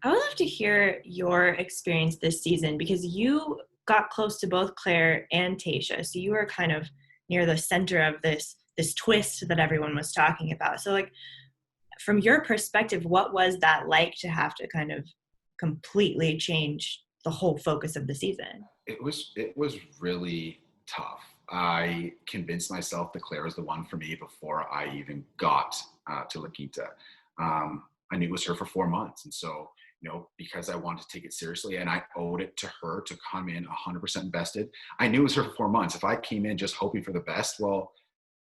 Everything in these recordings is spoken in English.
I would love to hear your experience this season because you got close to both Claire and Tayshia. So you were kind of near the center of this twist that everyone was talking about. So like from your perspective, what was that like to have to kind of completely change the whole focus of the season? It was really tough. I convinced myself that Claire was the one for me before I even got to La Quinta. I knew it was her for 4 months, and so because I wanted to take it seriously and I owed it to her to come in 100% invested. I knew it was her for 4 months. If I came in just hoping for the best, well,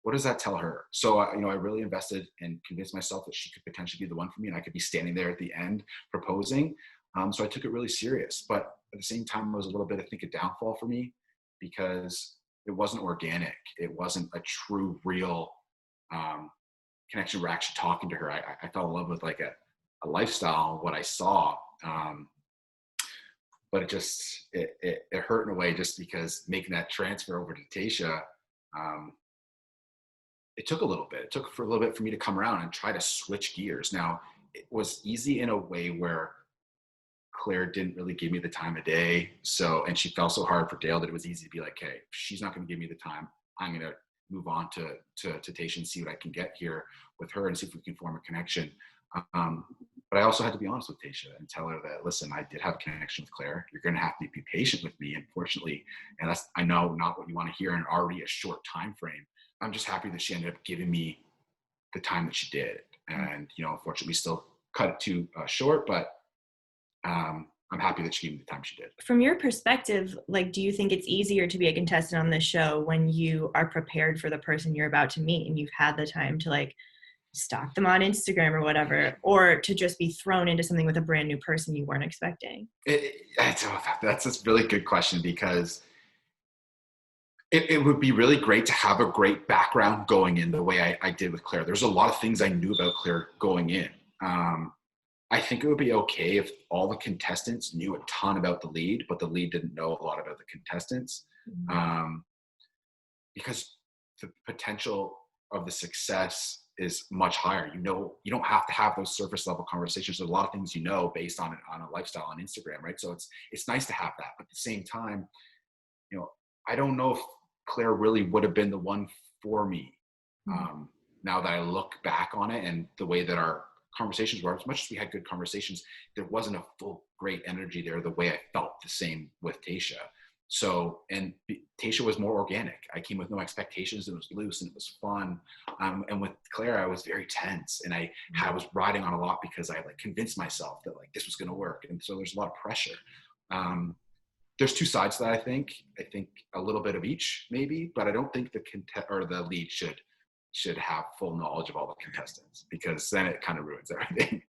what does that tell her? So I really invested and convinced myself that she could potentially be the one for me, and I could be standing there at the end proposing. So I took it really serious, but at the same time, it was a little bit, I think, a downfall for me because it wasn't organic. It wasn't a true, real connection. We're actually talking to her. I fell in love with like a lifestyle, what I saw. But it hurt in a way just because making that transfer over to Tayshia, it took a little bit. It took for a little bit for me to come around and try to switch gears. Now, it was easy in a way where Claire didn't really give me the time of day. So, and she fell so hard for Dale that it was easy to be like, hey, she's not going to give me the time. I'm going to move on to Tayshia and see what I can get here with her and see if we can form a connection. But I also had to be honest with Tayshia and tell her that, listen, I did have a connection with Claire. You're going to have to be patient with me, unfortunately. And that's, I know, not what you want to hear in already a short time frame. I'm just happy that she ended up giving me the time that she did. And, unfortunately, we still cut it too short, but I'm happy that she gave me the time she did. From your perspective, like, do you think it's easier to be a contestant on this show when you are prepared for the person you're about to meet and you've had the time to like stalk them on Instagram or whatever, or to just be thrown into something with a brand new person you weren't expecting? That's a really good question because it would be really great to have a great background going in the way I did with Claire. There's a lot of things I knew about Claire going in. I think it would be okay if all the contestants knew a ton about the lead, but the lead didn't know a lot about the contestants. Because the potential of the success is much higher. You don't have to have those surface level conversations. There's a lot of things based on a lifestyle on Instagram, right? So it's nice to have that. But at the same time, I don't know if Claire really would have been the one for me. Now that I look back on it and the way that our conversations were, as much as we had good conversations, there wasn't a full great energy there the way I felt the same with Tayshia. So, and Tayshia was more organic. I came with no expectations. It was loose and it was fun. And with Claire, I was very tense and I was riding on a lot because I like convinced myself that like this was going to work. And so there's a lot of pressure. There's two sides to that. I think a little bit of each maybe, but I don't think the lead should have full knowledge of all the contestants because then it kind of ruins everything.